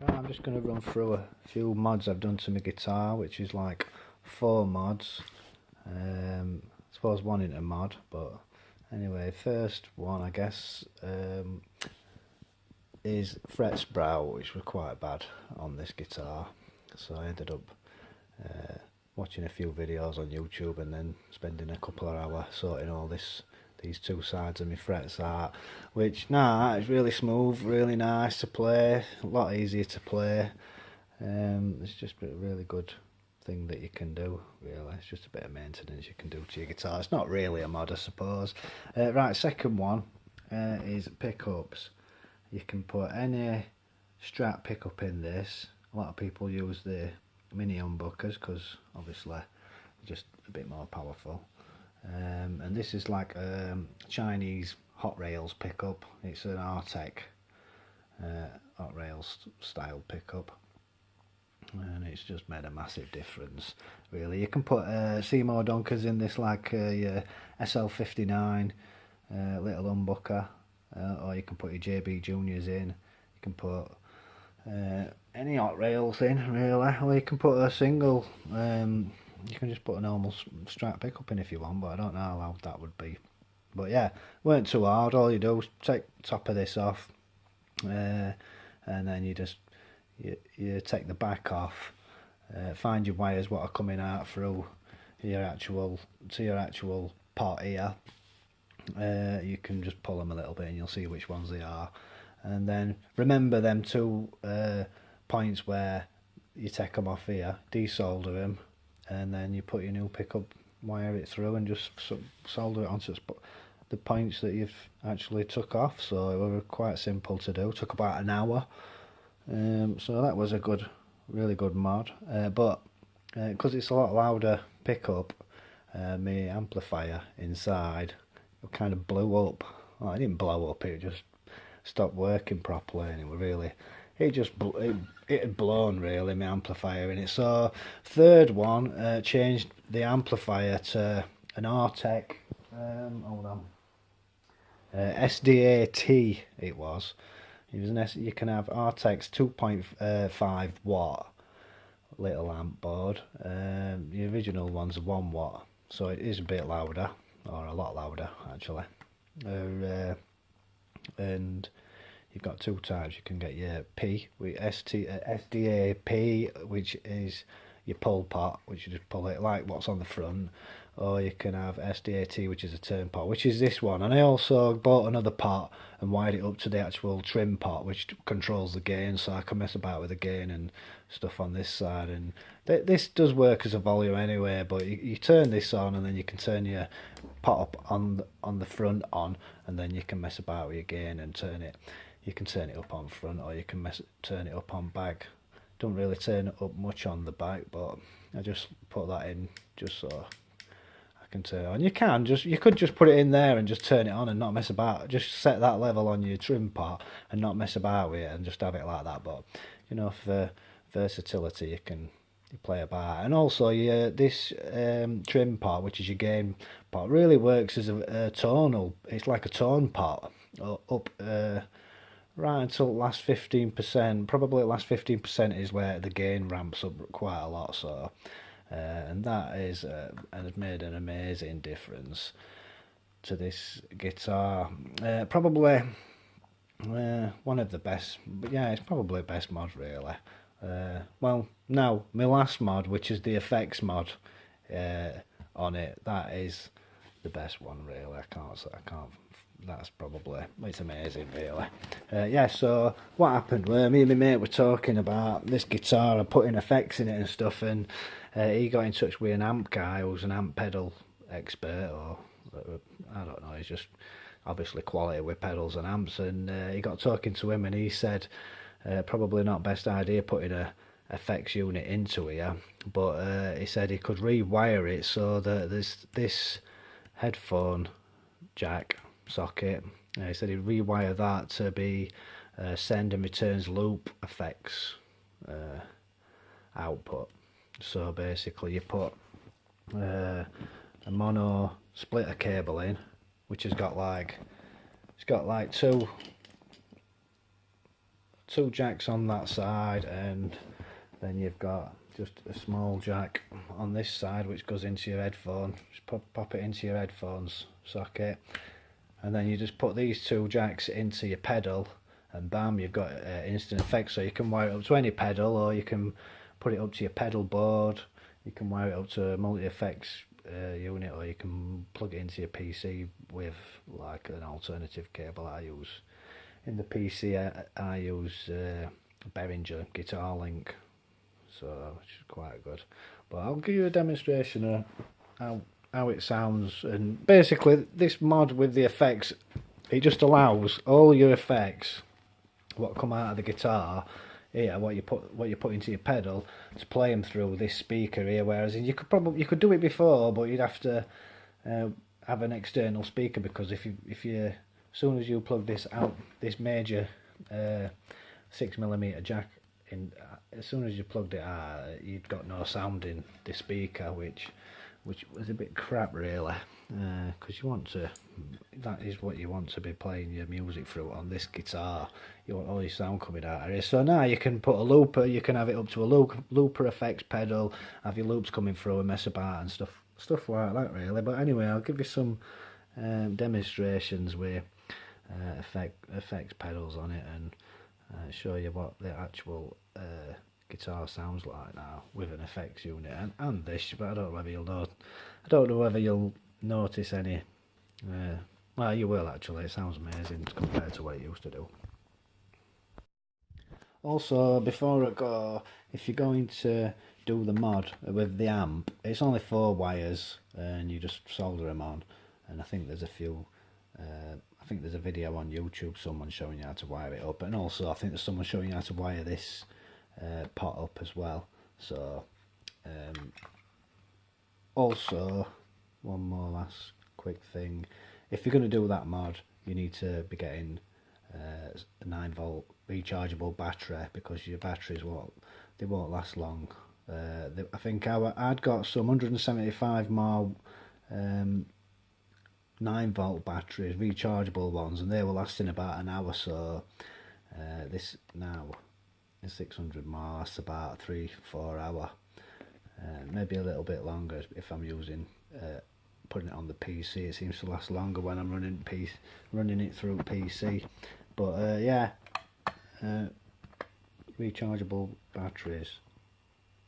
Right, I'm just going to run through a few mods I've done to my guitar, which is like 4 mods. I suppose one in a mod, but anyway, first one I guess is fret sprout, which was quite bad on this guitar. So I ended up watching a few videos on YouTube and then spending a couple of hours sorting all these two sides of my frets out, which it's really smooth, really nice to play, a lot easier to play. It's just a really good thing that you can do, really. It's just a bit of maintenance you can do to your guitar. It's not really a mod, I suppose. Right, second one is pickups. You can put any Strat pickup in this. A lot of people use the mini humbuckers because obviously they're just a bit more powerful. And this is like a Chinese hot rails pickup. It's an Artec hot rails style pickup, and it's just made a massive difference, really. You can put Seymour Dunkers in this, like your SL59 little humbucker, or you can put your JB Juniors in. You can put any hot rails in, really, or you can put a single. You can just put a normal Strat pickup in if you want, but I don't know how loud that would be. But yeah, weren't too hard. All you do is take the top of this off, and then you just you take the back off, find your wires what are coming out through your actual pot here. You can just pull them a little bit and you'll see which ones they are, and then remember them two points where you take them off here, desolder them, and then you put your new pickup, wire it through and just solder it onto the points that you've actually took off. So it was quite simple to do, took about an hour. So that was a really good mod, but because it's a lot louder pickup, my amplifier inside kind of blew up. Well, it didn't blow up, it just stopped working properly, and it had blown, really, my amplifier in it. So third one, changed the amplifier to an Artec, hold on, SDAT it was. You can have Artec's 2.5 watt little amp board. The original one's 1 watt, so it is a bit louder, or a lot louder actually. And you've got two types. You can get your P with SDAP, which is your pull pot, which you just pull it like what's on the front, or you can have SDAT, which is a turn pot, which is this one. And I also bought another pot and wired it up to the actual trim pot, which controls the gain, so I can mess about with the gain and stuff on this side. And this does work as a volume anyway, but you turn this on and then you can turn your pot up on the front on, and then you can mess about with your gain and turn it. You can turn it up on front, or you can turn it up on back. Don't really turn it up much on the back, but I just put that in just so I can turn it on. You could just put it in there and just turn it on and not mess about. Just set that level on your trim pot and not mess about with it and just have it like that. But you know, for versatility, you play about. And also, this trim pot, which is your gain pot, really works as a tonal. It's like a tone pot up. Right until the last 15%, probably the last 15% is where the gain ramps up quite a lot. So, and that has made an amazing difference to this guitar. Probably one of the best, but yeah, it's probably the best mod, really. Well, now my last mod, which is the effects mod on it, that is the best one, really. I can't. That's probably, it's amazing, really. Yeah, so what happened? Well, me and my mate were talking about this guitar and putting effects in it and stuff, and he got in touch with an amp guy who's an amp pedal expert, or I don't know, he's just obviously quality with pedals and amps, and he got talking to him, and he said probably not best idea putting a effects unit into here, but he said he could rewire it so that this headphone jack socket, he said he'd rewire that to be send and returns loop effects output. So basically you put a mono splitter cable in, which has got like two two jacks on that side, and then you've got just a small jack on this side which goes into your headphone. Just pop it into your headphones socket, and then you just put these two jacks into your pedal, and bam, you've got instant effects. So you can wire it up to any pedal, or you can put it up to your pedal board, you can wire it up to a multi-effects unit, or you can plug it into your PC with like an alternative cable. I use in the PC I use Behringer Guitar Link, so which is quite good. But I'll give you a demonstration of how it sounds. And basically this mod with the effects, it just allows all your effects what come out of the guitar here, what you put into your pedal, to play them through this speaker here. Whereas you could do it before, but you'd have to have an external speaker, because if you as soon as you plug this out, this major 6mm jack in, as soon as you plugged it out, you'd got no sound in the speaker, which was a bit crap really, because you want to, that is what you want to be playing your music through on this guitar. You want all your sound coming out of here. So now you can put a looper, you can have it up to a looper effects pedal, have your loops coming through and mess about and stuff like that really. But anyway, I'll give you some demonstrations with effects pedals on it, and show you what the actual guitar sounds like now with an effects unit and this. But I don't know whether you'll notice any. Well, you will actually. It sounds amazing compared to what it used to do. Also, before I go, if you're going to do the mod with the amp, it's only 4 wires and you just solder them on. And I think there's a few. I think there's a video on YouTube, someone showing you how to wire it up, and also I think there's someone showing you how to wire this pot up as well. So also one more last quick thing, if you're going to do that mod, you need to be getting a 9-volt rechargeable battery, because your batteries won't last long. I think I'd got some 175 mAh 9-volt batteries, rechargeable ones, and they were lasting about an hour. So this now is 600 mAh, that's about 3-4 hour, maybe a little bit longer if I'm using putting it on the PC. It seems to last longer when I'm running it through PC. But yeah, rechargeable batteries,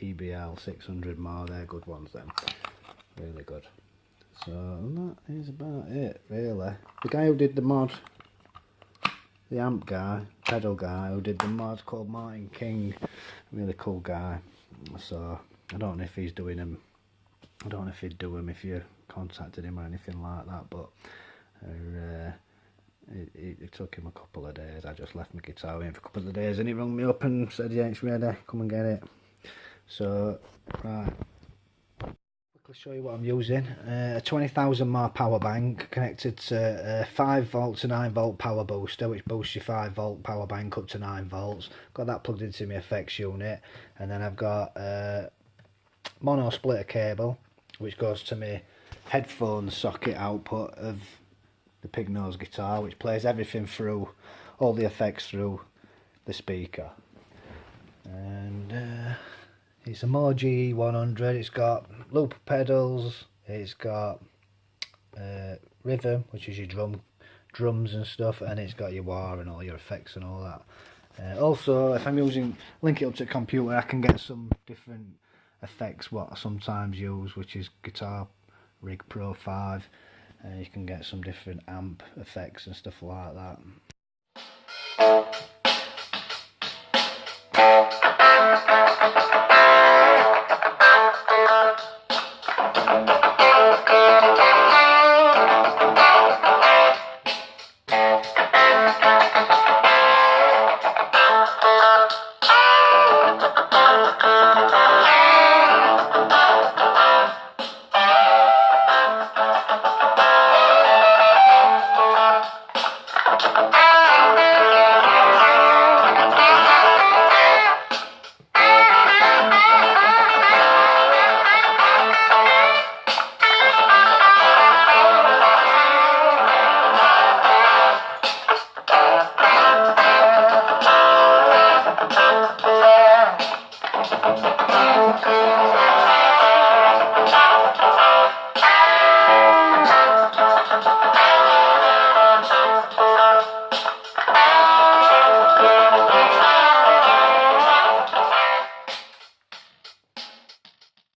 EBL 600 mAh, they're good ones then, really good. So that is about it really. The guy who did the mod, the amp guy, pedal guy who did the mod, called Martin King, really cool guy. So I don't know if he's doing them, I don't know if he'd do them if you contacted him or anything like that, but it took him a couple of days. I just left my guitar with him for a couple of days and he rang me up and said, yeah, it's ready, come and get it. So right, quickly show you what I'm using. A 20,000 mAh power bank connected to a 5-volt to 9-volt power booster, which boosts your 5-volt power bank up to 9 volts. Got that plugged into my effects unit, and then I've got a mono splitter cable which goes to my headphone socket output of the Pignose guitar, which plays everything through, all the effects through the speaker. And it's a Moog GE100. It's got loop pedals, it's got rhythm, which is your drums and stuff, and it's got your wah and all your effects and all that. Also, if I'm link it up to the computer, I can get some different effects what I sometimes use, which is Guitar Rig Pro 5. You can get some different amp effects and stuff like that.